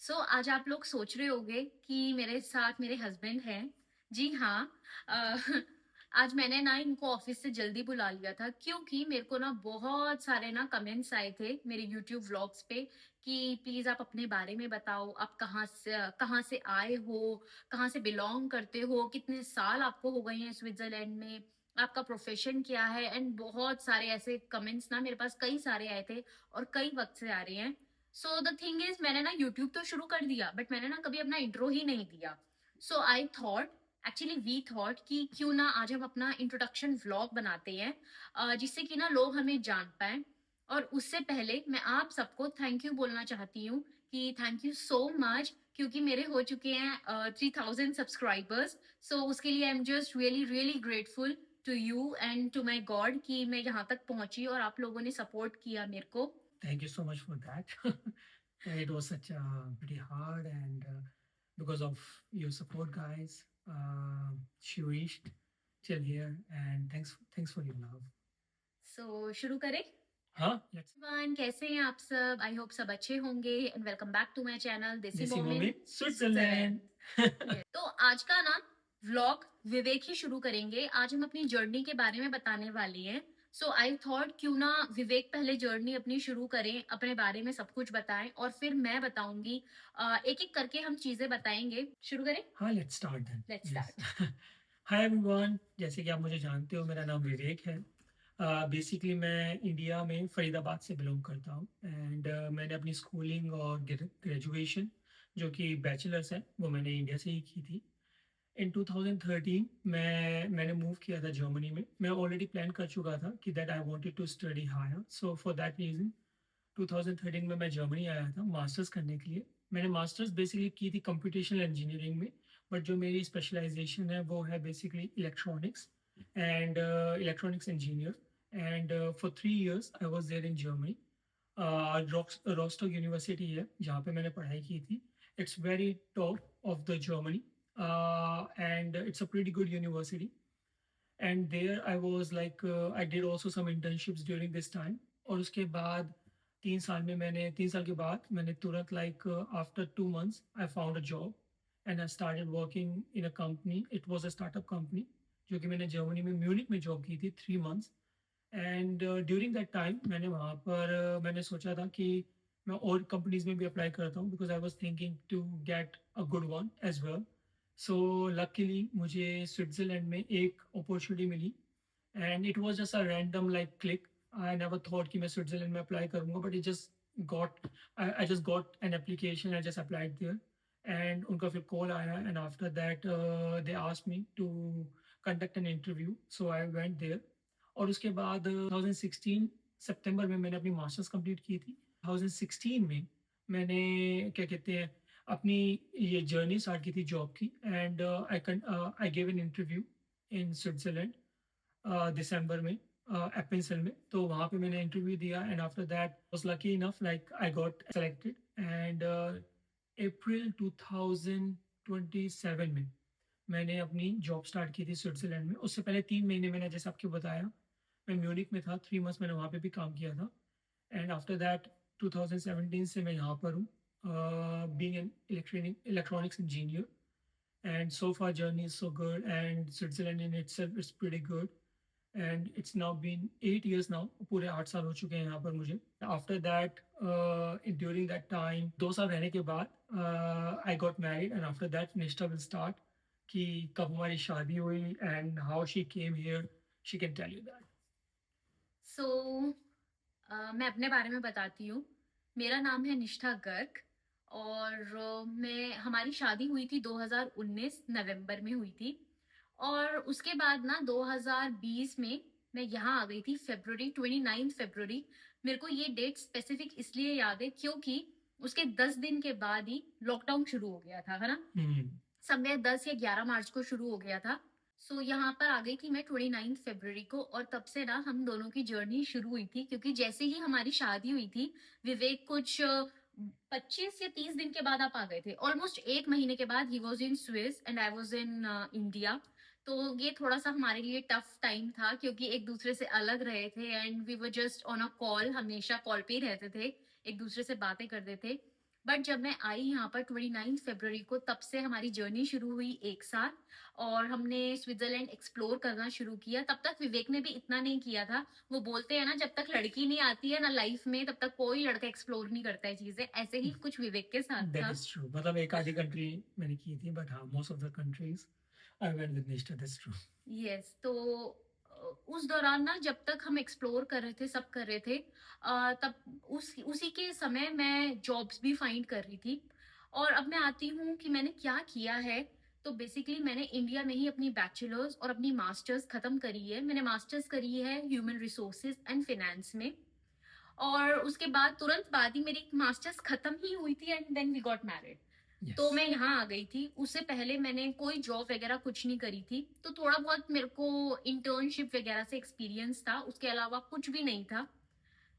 आज आप लोग सोच रहे होंगे कि मेरे साथ मेरे हस्बैंड हैं। जी हाँ। अ, आज मैंने ना इनको ऑफिस से जल्दी बुला लिया था क्योंकि मेरे को ना बहुत सारे ना कमेंट्स आए थे मेरे यूट्यूब व्लॉग्स पे कि प्लीज आप अपने बारे में बताओ, आप कहाँ से आए हो, कहाँ से बिलोंग करते हो, कितने साल आपको हो गए हैं स्विट्जरलैंड में, आपका प्रोफेशन क्या है। एंड बहुत सारे ऐसे कमेंट्स ना मेरे पास कई सारे आए थे और कई वक्त से आ रहे हैं। सो द थिंग इज, मैंने ना यूट्यूब तो शुरू कर दिया बट मैंने ना कभी अपना इंट्रो ही नहीं दिया। So I thought, actually we thought कि क्यों ना आज हम अपना इंट्रोडक्शन व्लॉग बनाते हैं, जिससे कि ना लोग हमें जान पाए। और उससे पहले मैं आप सबको थैंक यू बोलना चाहती हूँ कि थैंक यू सो मच, क्योंकि मेरे हो चुके हैं 3000 सब्सक्राइबर्स। सो उसके लिए I am just really really grateful to you and to my God कि मैं यहाँ तक पहुंची और आप लोगों ने सपोर्ट किया मेरे को। Thank you so much for that. It was such pretty hard, and because of your support, guys, she reached till here. And thanks for your love. शुरू करें। हाँ, let's. एवरीवन, कैसे हैं आप सब? आई होप सब अच्छे होंगे and welcome back to my channel desi Desi मोम इन Moment, स्विट्जरलैंड। Switzerland. तो आज का ना व्लॉग विवेक ही शुरू करेंगे। आज हम अपनी जर्नी के बारे में बताने वाले हैं। आई थॉट क्यों ना विवेक पहले जर्नी अपनी शुरू करें, अपने बारे में सब कुछ बताएं और फिर मैं बताऊंगी। एक एक करके हम चीजें बताएंगे। शुरू करें। हाँ, let's start then. Let's Yes. Start. Hi everyone. जैसे कि आप मुझे जानते हो, मेरा नाम विवेक है। बेसिकली मैं इंडिया में फरीदाबाद से बिलोंग करता हूँ, एंड मैंने अपनी स्कूलिंग और ग्रेजुएशन जो कि बैचलर्स है वो मैंने इंडिया से ही की थी। इन 2013 मैंने मूव किया था जर्मनी में। मैं ऑलरेडी प्लान कर चुका था कि that I wanted to study higher, so for that reason 2013 में मैं जर्मनी आया था मास्टर्स करने के लिए। मैंने मास्टर्स बेसिकली की थी कंप्यूटेशनल इंजीनियरिंग में, बट जो मेरी स्पेशलाइजेशन है वो है basically electronics and electronics engineer. And for 3 years I was there in Germany. Rostock University है जहाँ पे मैंने पढ़ाई की थी। It's very top of the Germany, and it's a pretty good university. And there I was like I did also some internships during this time. और उसके बाद 3 साल के बाद मैंने तुरंत like after 2 months I found a job and I started working in a company. It was a startup company जो कि मैंने जर्मनी में म्यूनिक में जॉब की थी 3 months. And during that time मैंने वहाँ पर मैंने सोचा था कि मैं और कंपनीज में भी अप्लाई करता हूँ because I was thinking to get a good one as well. So luckily मुझे स्विट्ज़रलैंड में एक अपॉर्चुनिटी मिली, and it was just a random like click. I never thought कि मैं स्विट्ज़रलैंड में अप्लाई करूँगा, but it just got I just got an application, I just applied there. And उनका फिर कॉल आया, and after that they asked me to conduct an interview, so I went there. और उसके बाद 2016 सितंबर में मैंने अपनी मास्टर्स कंप्लीट की थी। 2016 में मैंने क्या कहते हैं अपनी ये जर्नी स्टार्ट की थी जॉब की, and I give an interview in Switzerland दिसंबर में एप्पल में। तो वहाँ पे मैंने इंटरव्यू दिया, and after that was lucky enough like I got selected. And अप्रैल 2027 में मैंने अपनी जॉब स्टार्ट की थी स्विट्जरलैंड में। उससे पहले 3 महीने मैंने जैसे आपको बताया मैं म्यूनिक में था, 3 मंथ्स मैंने वहाँ पे भी काम किया था। एंड आफ्टर दैट 2017 से मैं यहाँ पर हूँ, being an electronics engineer. And so far journey is so good, and Switzerland in itself is pretty good. And it's now been 8 years now, पूरे 8 साल हो चुके हैं यहाँ पर मुझे। After that during that time 2 साल रहने के बाद I got married, and after that Nishtha will start कि कब हमारी शादी हुई and how she came here, she can tell you that. So मैं अपने बारे में बताती हूँ। मेरा नाम है निष्ठा गर्ग और मैं हमारी शादी हुई थी 2019 नवंबर में हुई थी। और उसके बाद ना 2020 में मैं यहाँ आ गई थी, फरवरी 29 फरवरी। मेरे को ये डेट स्पेसिफिक इसलिए याद है क्योंकि उसके 10 दिन के बाद ही लॉकडाउन शुरू हो गया था, है ना। समय 10 या 11 मार्च को शुरू हो गया था। यहाँ पर आ गई थी मैं 29 फरवरी को, और तब से ना हम दोनों की जर्नी शुरू हुई थी क्योंकि जैसे ही हमारी शादी हुई थी, विवेक कुछ 25 या 30 दिन के बाद आप आ गए थे, ऑलमोस्ट 1 महीने के बाद। He was in Swiss and I was in India. तो ये थोड़ा सा हमारे लिए टफ टाइम था क्योंकि एक दूसरे से अलग रहे थे and we were just on a call, हमेशा कॉल पे ही रहते थे, एक दूसरे से बातें करते थे। बट जब मैं आई यहाँ पर 29 फरवरी को, तब से हमारी जर्नी शुरू हुई एक साथ, और हमने स्विट्जरलैंड एक्सप्लोर करना शुरू किया। तब तक विवेक ने भी इतना नहीं किया था। वो बोलते हैं ना, जब तक लड़की नहीं आती है ना लाइफ में, तब तक कोई लड़का एक्सप्लोर नहीं करता है चीजें। ऐसे ही कुछ विवेक के साथ दैट था। Is true. मतलब एक आधी कंट्री मैंने की थी, बट हाँ, most of the countries I went with निष्ठा, दैट्स ट्रू। यस, तो उस दौरान ना, जब तक हम एक्सप्लोर कर रहे थे, सब कर रहे थे, तब उसी के समय मैं जॉब्स भी फाइंड कर रही थी। और अब मैं आती हूँ कि मैंने क्या किया है। तो बेसिकली मैंने इंडिया में ही अपनी बैचलर्स और अपनी मास्टर्स खत्म करी है। मैंने मास्टर्स करी है ह्यूमन रिसोर्सेज एंड फाइनेंस में, और उसके बाद तुरंत बाद ही मेरी मास्टर्स खत्म ही हुई थी, and then we got married. Yes. तो मैं यहाँ आ गई थी। उससे पहले मैंने कोई जॉब वगैरह कुछ नहीं करी थी, तो थोड़ा बहुत मेरे को इंटर्नशिप वगैरह से एक्सपीरियंस था, उसके अलावा कुछ भी नहीं था।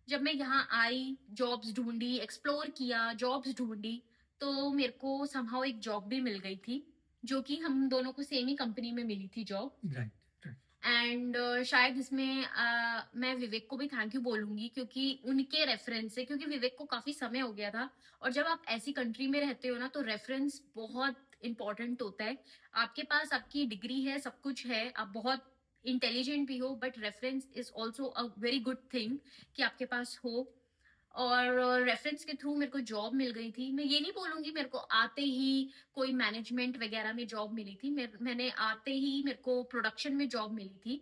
जब मैं यहाँ आई, जॉब्स ढूंढी, एक्सप्लोर किया, जॉब्स ढूंढी, तो मेरे को समहाउ एक जॉब भी मिल गई थी, जो कि हम दोनों को सेम ही कंपनी में मिली थी जॉब। Right, right. एंड शायद इसमें मैं विवेक को भी थैंक यू बोलूंगी, क्योंकि उनके रेफरेंस से, क्योंकि विवेक को काफी समय हो गया था। और जब आप ऐसी कंट्री में रहते हो ना, तो रेफरेंस बहुत इंपॉर्टेंट होता है। आपके पास आपकी डिग्री है, सब कुछ है, आप बहुत इंटेलिजेंट भी हो, but reference is also a very good thing कि आपके पास हो। और रेफरेंस के थ्रू मेरे को जॉब मिल गई थी। मैं ये नहीं बोलूंगी मेरे को आते ही कोई मैनेजमेंट वगैरह में जॉब मिली थी। मैंने आते ही मेरे को प्रोडक्शन में जॉब मिली थी।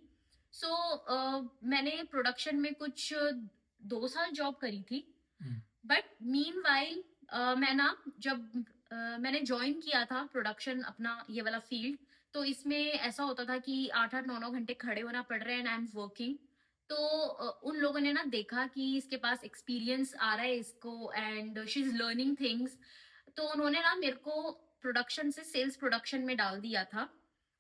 मैंने प्रोडक्शन में कुछ 2 साल जॉब करी थी। हुँ। बट मीन वाइल मैं ना, जब मैंने ज्वाइन किया था प्रोडक्शन, अपना ये वाला फील्ड, तो इसमें ऐसा होता था कि 8-8 9-9 घंटे खड़े होना पड़ रहा है, एंड आई एम वर्किंग। तो उन लोगों ने ना देखा कि इसके पास एक्सपीरियंस आ रहा है इसको, and she is learning things. तो उन्होंने ना मेरे को प्रोडक्शन से सेल्स प्रोडक्शन में डाल दिया था।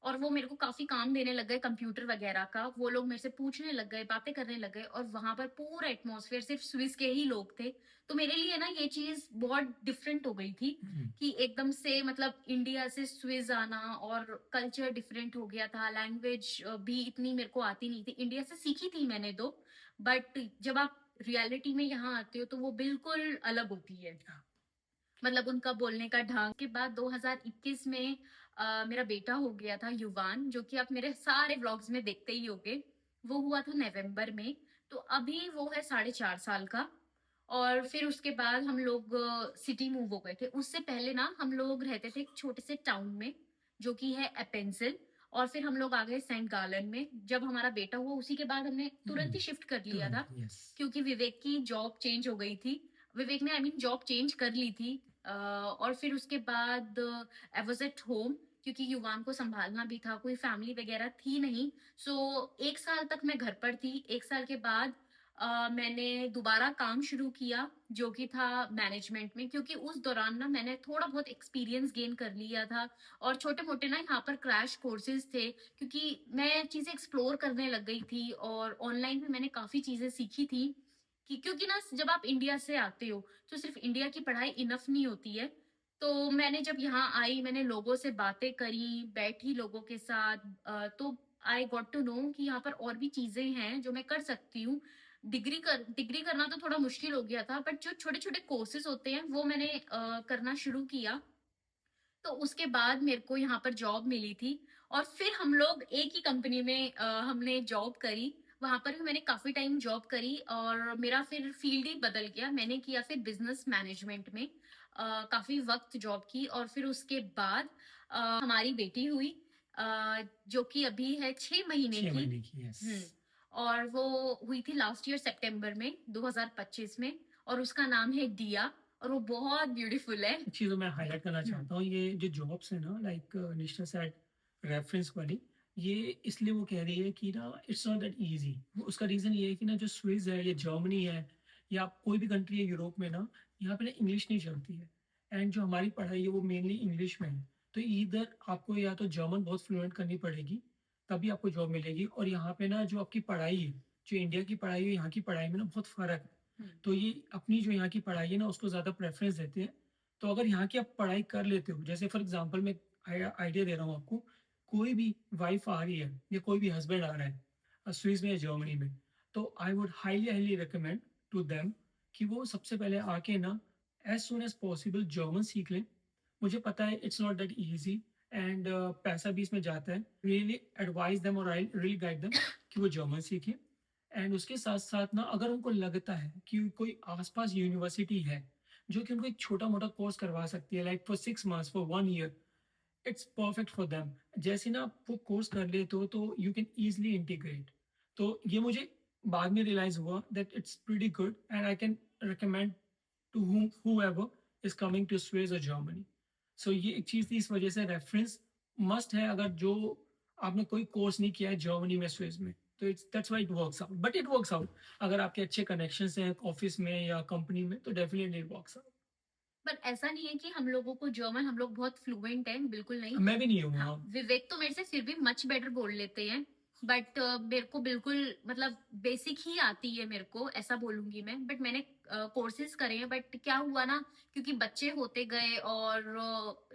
और वो मेरे को काफी काम देने लग गए कंप्यूटर वगैरह का। वो लोग मेरे से पूछने लग गए, बातें करने लग गए, और वहां पर पूरा एटमॉस्फेयर सिर्फ स्विस के ही लोग थे। तो मेरे लिए ना ये चीज बहुत डिफरेंट हो गई थी, हुँ। कि एकदम से मतलब इंडिया से स्विस आना, और कल्चर डिफरेंट हो गया था। लैंग्वेज भी इतनी मेरे को आती नहीं थी। इंडिया से सीखी थी मैंने तो, बट जब आप रियलिटी में यहाँ आते हो, तो वो बिल्कुल अलग होती है। मतलब उनका बोलने का ढंग। के बाद 2021 में मेरा बेटा हो गया था युवान, जो कि आप मेरे सारे व्लॉग्स में देखते ही होगे। वो हुआ था नवंबर में। तो अभी वो है 4.5 साल का। और फिर उसके बाद हम लोग सिटी मूव हो गए थे। उससे पहले ना हम लोग रहते थे एक छोटे से टाउन में, जो कि है एपेंसिल। और फिर हम लोग आ गए सेंट गार्लन में। जब हमारा बेटा हुआ, उसी के बाद हमने तुरंत हुँ। ही शिफ्ट कर लिया था, तुरंत, यस। क्योंकि विवेक की जॉब चेंज हो गई थी। विवेक ने आई मीन जॉब चेंज कर ली थी। और फिर उसके बाद आई वाज एट होम, क्योंकि युवान को संभालना भी था, कोई फैमिली वगैरह थी नहीं। सो 1 साल तक मैं घर पर थी। 1 साल के बाद मैंने दोबारा काम शुरू किया, जो कि था मैनेजमेंट में, क्योंकि उस दौरान ना मैंने थोड़ा बहुत एक्सपीरियंस गेन कर लिया था। और छोटे मोटे ना यहाँ पर क्रैश कोर्सेज थे, क्योंकि मैं चीजें एक्सप्लोर करने लग गई थी, और ऑनलाइन भी मैंने काफी चीजें सीखी थी। कि क्योंकि ना, जब आप इंडिया से आते हो, तो सिर्फ इंडिया की पढ़ाई इनफ नहीं होती है। तो मैंने जब यहाँ आई, मैंने लोगों से बातें करी, बैठी लोगों के साथ, तो आई गॉट टू नो कि यहाँ पर और भी चीजें हैं जो मैं कर सकती हूँ। डिग्री करना तो थोड़ा मुश्किल हो गया था, बट जो छोटे छोटे कोर्सेज होते हैं वो मैंने करना शुरू किया। तो उसके बाद मेरे को यहाँ पर जॉब मिली थी। और फिर हम लोग एक ही कंपनी में हमने जॉब करी। वहां पर भी मैंने काफी टाइम जॉब करी, और मेरा फिर फील्ड ही बदल गया। मैंने किया फिर बिजनेस मैनेजमेंट में काफी वक्त जॉब की। और फिर उसके बाद हमारी बेटी हुई, जो कि अभी है 6 महीने 6 की। महीने की, यस। हम्म। और वो हुई थी लास्ट ईयर सितंबर में, 2025 में। और उसका नाम है डिया, और वो बहुत ब्यूटीफुल है। एक चीज़ मैं हाइलाइट करना हम्म। चाहता हूँ, ये जो जॉब्स है ना, लाइक निष्ठा सेड रेफरेंस वाली, ये इसलिए वो कह रही है कि ना इट्स नॉट दैट ईज़ी। उसका रीज़न ये है कि ना जो स्विस है, या जर्मनी है, या कोई भी कंट्री है यूरोप में ना, यहाँ पे ना इंग्लिश नहीं चलती है। एंड जो हमारी पढ़ाई है वो मेनली इंग्लिश में है। तो ईदर आपको या तो जर्मन बहुत फ्लुएंट करनी पड़ेगी, तभी आपको जॉब मिलेगी। और यहाँ पे ना जो आपकी पढ़ाई है, जो इंडिया की पढ़ाई है, यहाँ की पढ़ाई में ना बहुत फ़र्क है। हम्म। तो ये अपनी जो यहाँ की पढ़ाई है ना, उसको ज़्यादा प्रेफ़रेंस देते हैं। तो अगर यहाँ की आप पढ़ाई कर लेते हो, जैसे फॉर एग्ज़ाम्पल मैं आइडिया दे रहा हूँ आपको, कोई भी वाइफ़ आ रही है, या कोई भी हस्बैंड आ रहा है स्विस में या जर्मनी में, तो I would highly highly recommend to them कि वो सबसे पहले आके ना as soon as possible German सीख लें। मुझे पता है it's not that easy and पैसा भी इसमें जाता है। रियली एडवाइस देम और आई रियली गाइड देम कि वो जर्मन सीखें। एंड उसके साथ-साथ ना अगर उनको लगता है कि कोई आस-पास यूनिवर्सिटी है, जो कि उनको एक छोटा-मोटा कोर्स करवा सकती है like for 6 months, for 1 year, it's perfect for them. जैसे ना आप वो कोर्स कर लेते हो तो यू कैन ईज़िली इंटीग्रेट। तो ये मुझे बाद में रियलाइज़ हुआ that it's pretty good and I can recommend to whoever is coming to Suez or Germany. So ये एक चीज़ थी, इस वजह से रेफरेंस मस्ट है अगर जो आपने कोई कोर्स नहीं किया है जर्मनी में, स्विस में, तो it's that's why it works out, but it works out अगर आपके अच्छे कनेक्शंस हैं ऑफिस में या कंपनी में, तो definitely it works out. But ऐसा नहीं है कि हम लोगों को जर्मन हम लोग बहुत फ्लुएंट हैं, बिल्कुल नहीं। मैं भी नहीं हूँ हाँ, हाँ। विवेक तो मेरे से फिर भी मच बेटर बोल लेते हैं, बट मेरे को बिल्कुल मतलब बेसिक ही आती है मेरे को, ऐसा बोलूँगी मैं। बट मैंने कोर्सेज़ करे हैं, बट क्या हुआ ना, क्योंकि बच्चे होते गए और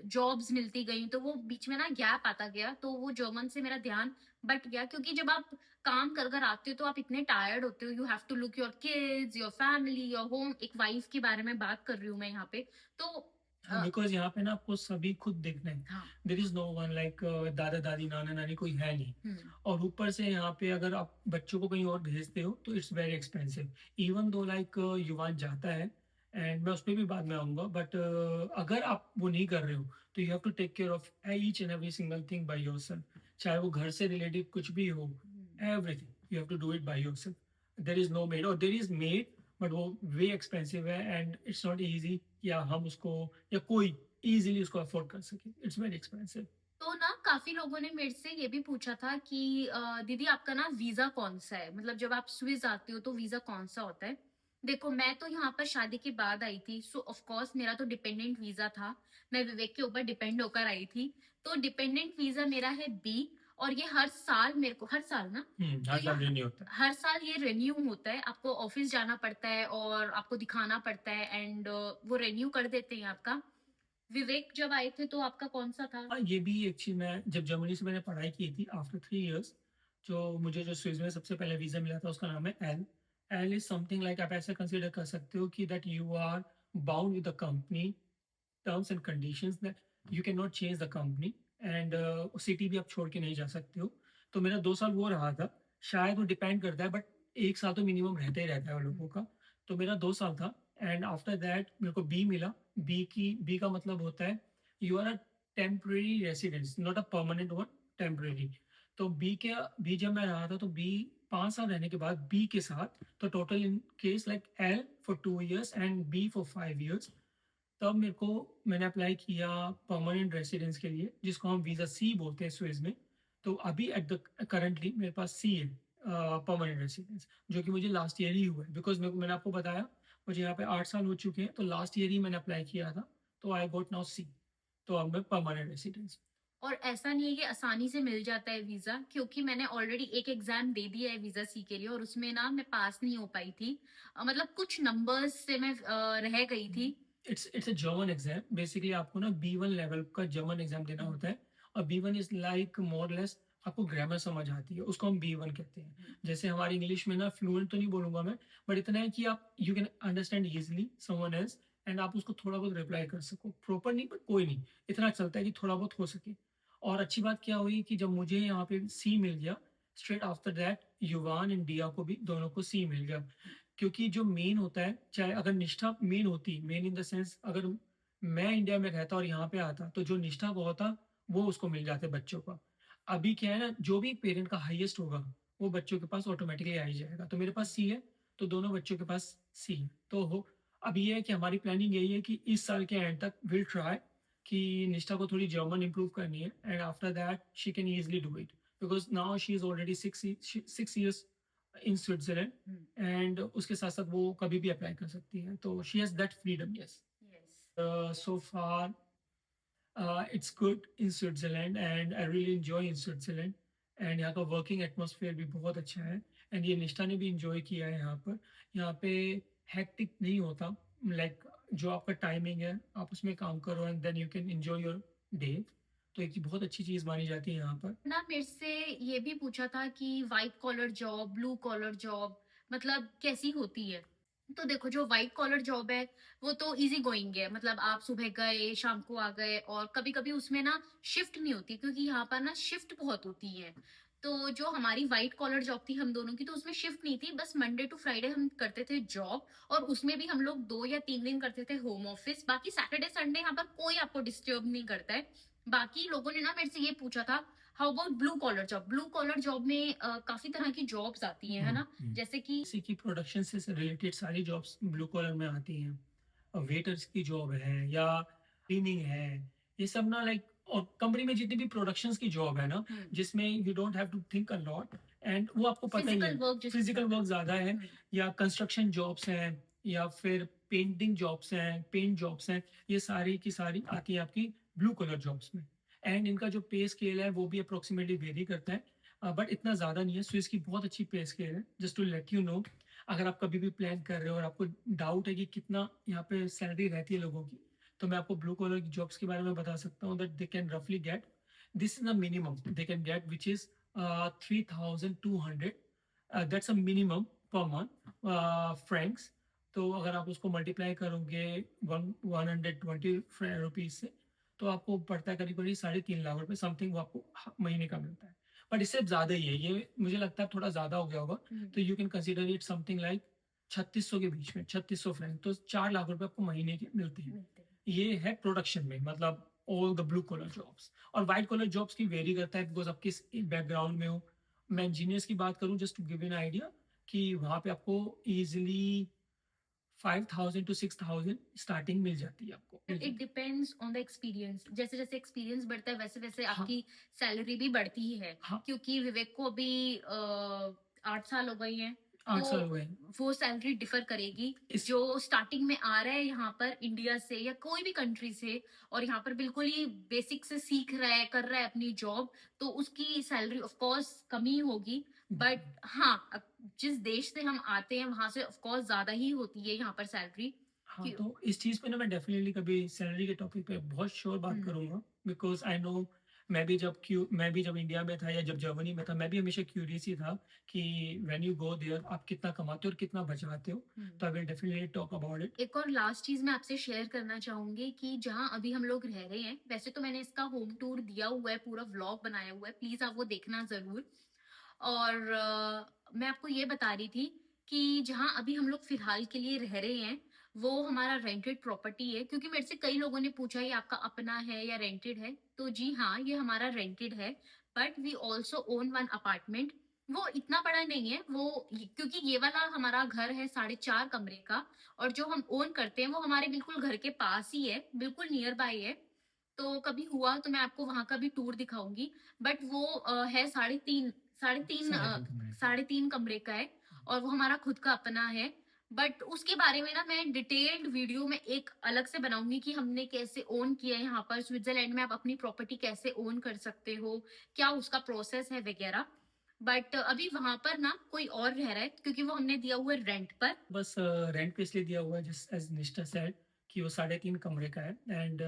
जॉब्स मिलती गईं, तो वो बीच में ना गैप आता गया, तो वो जर्मन से मेरा ध्यान बट गया। क्योंकि जब आप काम कर कर आते हो, तो आप इतने टायर्ड होते हो, you have to look your kids, your family, your home. एक वाइफ के बारे में बात कर रही हूँ मैं यहाँ पे। तो हाँ, बिकॉज़ यहाँ पे ना आपको सभी खुद देखना है। हाँ। There is no one like दादा-दादी, नाना-नानी कोई है नहीं। हुँ। और ऊपर से यहाँ पे अगर आप बच्चों को कहीं और भेजते हो तो it's very expensive. Even though like युवान जाता है एंड मैं उसपे भी बाद में आऊँगा, बट अगर आप वो नहीं कर रहे हो तो you have to take care of each and every single thing by yourself. चाहे वो घर से रिलेटेड कुछ भी हो, हुँ। Everything you have to do it by yourself. There is no maid, और देयर इज़ मेड बट वो वे एक्सपेंसिव है एंड इट्स नॉट ईज़ी या हम उसको या कोई ईज़िली उसको अफ़ोर्ड कर सके। It's very expensive. तो ना काफ़ी लोगों ने मेरे से ये भी पूछा था कि दीदी आपका ना वीज़ा कौन-सा है? मतलब जब आप स्विस आते हो तो वीज़ा कौन-सा होता है? देखो, मैं तो यहाँ पर शादी के बाद आई थी, सो ऑफ कोर्स मेरा तो डिपेंडेंट वीज़ा था। मैं विवेक के ऊपर डिपेंड होकर आई थी। तो डिपेंडेंट वीज़ा मेरा है बी, और ये हर साल मेरे को, हर साल ना? तो हर ये साल रिन्यू होता है। हर साल ये रिन्यू होता है। आपको ऑफ़िस जाना पड़ता है और आपको दिखाना पड़ता है, एंड वो रिन्यू कर देते हैं आपका। विवेक जब आए थे तो आपका कौन-सा था? हाँ, ये भी एक चीज़, मैं जब जर्मनी से मैंने पढ़ाई की थी आफ्टर 3 इयर्स, जो मुझे जो स्विस में सबसे पहले वीज़ा मिला था उसका नाम है L. L is something like, आप ऐसा कंसीडर कर सकते हो कि that you are bound with the company terms and conditions, that you can not change the company and city भी आप छोड़ के नहीं जा सकते हो। तो मेरा 2 साल वो रहा था। शायद वो डिपेंड करता है, बट 1 साल तो मिनिमम रहता ही रहता है वो लोगों का। तो मेरा 2 साल था एंड आफ्टर दैट मेरे को बी मिला। बी का मतलब होता है you are a temporary residence, not a permanent one, temporary. तो बी जब मैं रहा था तो बी 5 साल रहने के बाद बी के साथ, तो total in case like L for 2 years and B for 5 years. तब मैंने अप्लाई किया परमानेंट रेसिडेंस के लिए, जिसको हम वीज़ा सी बोलते हैं स्विस में। तो अभी एट द करंटली मेरे पास सी है, परमानेंट रेसिडेंस, जो कि मुझे लास्ट ईयर ही हुआ है, बिकॉज़ मैंने आपको बताया मुझे यहाँ पे 8 साल हो चुके हैं, तो लास्ट ईयर ही मैंने अप्लाई किया था, तो आई गॉट नाउ सी। तो अब मैं परमानेंट रेसिडेंस। और ऐसा नहीं है कि आसानी से मिल जाता है वीज़ा, क्योंकि मैंने ऑलरेडी एक एग्ज़ाम दे दिया है वीज़ा सी के लिए, और उसमें ना मैं पास नहीं हो पाई थी। मतलब कुछ नंबर्स से मैं रह गई थी। It's a German exam. Basically आपको ना बी1 लेवल का जर्मन एग्ज़ाम देना हुँ, होता है, और बी1 इज़ लाइक मोर और लेस आपको ग्रामर समझ आती है, उसको हम बी1 कहते हैं। हुँ, जैसे हमारी इंग्लिश में ना फ्लुएंट तो नहीं बोलूँगा मैं, बट इतना है कि आप you can understand easily someone else and आप उसको थोड़ा बहुत रिप्लाई कर सको। प्रॉपर नहीं, बट कोई नहीं, इतना चलता है कि थोड़ा बहुत हो सके। और अच्छी बात क्या हुई कि जब मुझे यहाँ पे सी मिल गया, स्ट्रेट आफ्टर दैट युवान एंड दिया को भी, दोनों को सी मिल गया। क्योंकि जो मेन होता है, चाहे अगर निष्ठा मेन होती, मेन इन द सेंस अगर मैं इंडिया में रहता और यहाँ पे आता, तो जो निष्ठा को होता, वो उसको मिल जाते बच्चों का। अभी क्या है ना, जो भी पेरेंट का हाईएस्ट होगा, वो बच्चों के पास ऑटोमैटिकली आ ही जाएगा। तो मेरे पास सी है, तो दोनों बच्चों के पास सी है। तो हो अब ये है कि हमारी प्लानिंग यही है कि इस साल के एंड तक विल ट्राई कि निष्ठा को थोड़ी जर्मन इम्प्रूव करनी है, and after that she can easily do it, because now she is already 6 years in Switzerland, hmm, and उसके साथ-साथ वो कभी भी अप्लाई कर सकती हैं। तो she has that freedom, yes. Yes. So far, it's good in Switzerland and I really enjoy in Switzerland, and यहाँ का वर्किंग एटमॉस्फेयर भी बहुत अच्छा है, एंड ये निष्ठा ने भी एन्जॉय किया है यहाँ पर। यहाँ पे हेक्टिक नहीं होता, लाइक जो आपका टाइमिंग है, आप उसमें काम करो and then you can enjoy your day. तो एक बहुत अच्छी चीज़ मानी जाती है यहाँ पर। ना मेरे से ये भी पूछा था कि white collar job, blue collar job मतलब कैसी होती है? तो देखो, जो व्हाइट कॉलर जॉब है वो तो इजी गोइंग है, मतलब आप सुबह गए शाम को आ गए, और कभी कभी उसमें ना शिफ्ट नहीं होती, क्योंकि यहाँ पर ना शिफ्ट बहुत होती है। तो जो हमारी व्हाइट कॉलर जॉब थी हम दोनों की, तो उसमें शिफ्ट नहीं थी, बस मंडे टू फ्राइडे हम करते थे जॉब, और उसमें भी हम लोग 2 या 3 दिन करते थे होम ऑफिस, बाकी सैटरडे संडे यहाँ पर कोई आपको डिस्टर्ब नहीं करता है। बाकी लोगों ने ना मेरे से ये पूछा था, how about blue collar job. Blue collar job में काफी तरह की जॉब्स आती हैं, है ना, जैसे कि जैसे कि प्रोडक्शन से रिलेटेड सारी जॉब्स ब्लू कॉलर में आती हैं। वेटर्स की जॉब है या क्लीनिंग है, ये सब ना लाइक, और कंपनी में जितनी भी प्रोडक्शंस की जॉब है ना, जिसमें you don't have to think a lot, and वो आपको पता ही फिजिकल है, वर्क जिसको फिजिकल वर्क ज़्यादा है, या कंस्ट्रक्शन जॉब्स हैं, या फिर पेंटिंग जॉब्स हैं, पेंट जॉब्स हैं, ये सारी की सारी आती है आपकी ब्लू कलर जॉब्स में। एंड इनका जो पे स्केल है वो भी अप्रोक्सीमेटली वेरी करता है, बट इतना ज़्यादा नहीं है। स्विस की बहुत अच्छी पे स्केल है, just to let you know. अगर आप कभी भी प्लान कर रहे हो और आपको डाउट है कि कितना यहाँ पे सैलरी रहती है लोगों की, तो मैं आपको ब्लू कॉलर की जॉब्स के बारे में बता सकता हूँ दैट दे कैन रफली get, this is the minimum they can get which is 3,200, that's a minimum per month francs. तो अगर आप उसको मल्टीप्लाई करोगे 120 रुपीज से, तो आपको पड़ता है करीब करीब 3.5 लाख रुपए समथिंग, वो आपको महीने का मिलता है। बट इससे ज़्यादा ही है, ये मुझे लगता है थोड़ा ज़्यादा हो गया होगा। तो you can consider it something like 3600 के बीच में, 3600 फ्रैंक, तो 4 लाख रुपए आपको महीने की मिलती है। ये है प्रोडक्शन में, मतलब all the blue collar jobs. और व्हाइट कॉलर जॉब्स की वेरी करता है, बिकॉज आप किस बैकग्राउंड में हो। मैं इंजीनियर्स की बात करूं, just to give an idea, कि वहां पे आपको इजिली 5,000 टू 6,000 स्टार्टिंग मिल जाती है आपको। It depends on the experience, जैसे जैसे एक्सपीरियंस बढ़ता है वैसे वैसे हाँ, आपकी सैलरी भी बढ़ती ही है। हाँ, क्योंकि विवेक को अभी 8 साल हो गई हैं, 8 साल तो हुए हैं। वो सैलरी डिफर करेगी। इस जो स्टार्टिंग में आ रहा है यहाँ पर इंडिया से या कोई भी कंट्री से, और यहाँ पर बिल्कुल ही बेसिक से सीख रहा है, कर रहा है अपनी जॉब, तो उसकी सैलरी ऑफ कोर्स कम ही होगी। बट हाँ, जिस देश से हम आते हैं वहां से ऑफ कोर्स ज्यादा ही होती है यहाँ पर सैलरी। हाँ, तो इस चीज़ पे ना मैं डेफ़िनेटली कभी सैलरी के टॉपिक पे बहुत श्योर बात करूँगा, बिकॉज़ आई नो, मैं भी जब इंडिया में था या जब जर्मनी में था, मैं भी हमेशा क्यूरियस ही था कि व्हेन यू गो देयर आप कितना कमाते हो और कितना बचाते हो। तो I will definitely talk about it. एक और लास्ट चीज मैं आपसे शेयर करना चाहूंगी कि जहां अभी हम लोग रह रहे हैं, वैसे तो मैंने इसका होम टूर दिया हुआ है, पूरा व्लॉग बनाया हुआ है, प्लीज आप वो देखना जरूर। और मैं आपको ये बता रही थी कि जहां अभी हम लोग फिलहाल के लिए रह रहे हैं, वो हमारा रेंटेड प्रॉपर्टी है। क्योंकि मेरे से कई लोगों ने पूछा ये आपका अपना है या रेंटेड है, तो जी हाँ, ये हमारा रेंटेड है। But we also own one apartment. वो इतना बड़ा नहीं है, क्योंकि ये वाला हमारा घर है 4.5 कमरे का, और जो हम ओन करते हैं वो हमारे बिल्कुल घर के पास ही है, बिल्कुल नियर बाय है। तो कभी हुआ तो मैं आपको वहां का भी टूर दिखाऊंगी। बट वो है 3.5 3.5 3.5 कमरे का है, और वो हमारा खुद का अपना है। बट उसके बारे में ना मैं डिटेल्ड वीडियो में एक अलग से बनाऊंगी कि हमने कैसे ओन किया है यहाँ पर स्विट्जरलैंड में, आप अपनी प्रॉपर्टी कैसे ओन कर सकते हो, क्या उसका प्रोसेस है वगैरह। बट अभी वहां पर ना कोई और रह रहा है, क्योंकि वो हमने दिया हुआ है रेंट पर। बस रेंट पे इसलिए दिया हुआ है, जस्ट एज़ निष्ठा सेड, कि वो 3.5 कमरे का है, एंड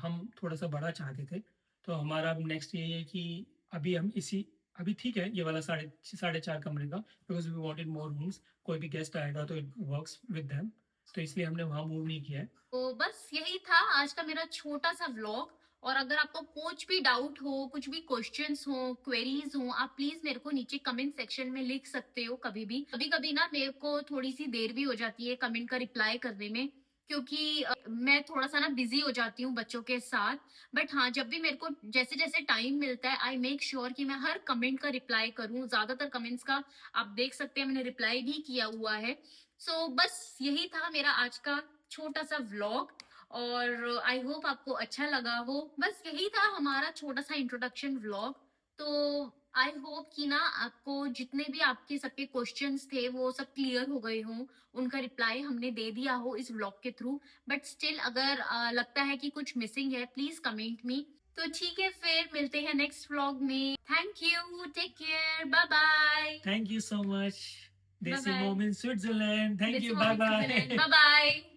हम थोड़ा-सा बड़ा चाहते थे। तो हमारा अब नेक्स्ट यही है कि अभी हम इसी अभी ठीक है ये वाला साढ़े 4 कमरे का, because we wanted more rooms. कोई भी गेस्ट आएगा तो इट वर्क्स विद देम, तो इसलिए हमने वहाँ मूव नहीं किया है। तो बस यही था आज का मेरा छोटा सा व्लॉग। और अगर आपको कुछ भी डाउट हो, कुछ भी क्वेश्चंस हो, क्वेरीज हो, आप प्लीज मेरे को नीचे कमेंट सेक्शन में लिख सकते हो कभी भी। कभी कभी ना मेरे को थोड़ी सी देर भी हो जाती है कमेंट का रिप्लाई करने में, क्योंकि मैं थोड़ा सा ना बिजी हो जाती हूँ बच्चों के साथ। बट हाँ, जब भी मेरे को जैसे जैसे टाइम मिलता है, आई मेक श्योर कि मैं हर कमेंट का रिप्लाई करूँ। ज्यादातर कमेंट्स का आप देख सकते हैं मैंने रिप्लाई भी किया हुआ है। सो बस यही था मेरा आज का छोटा सा व्लॉग, और आई होप आपको अच्छा लगा हो। बस यही था हमारा छोटा सा इंट्रोडक्शन व्लॉग। तो आई होप कि ना आपको जितने भी आपके सबके क्वेश्चंस थे वो सब क्लियर हो गए हों, उनका रिप्लाई हमने दे दिया हो इस व्लॉग के थ्रू। बट स्टिल अगर लगता है कि कुछ मिसिंग है, प्लीज कमेंट मी। तो ठीक है, फिर मिलते हैं नेक्स्ट व्लॉग में। Thank you, take care, bye bye. Thank you so much. Bye desi bye. Mom in Switzerland. Thank this you, moment bye bye. Bye bye.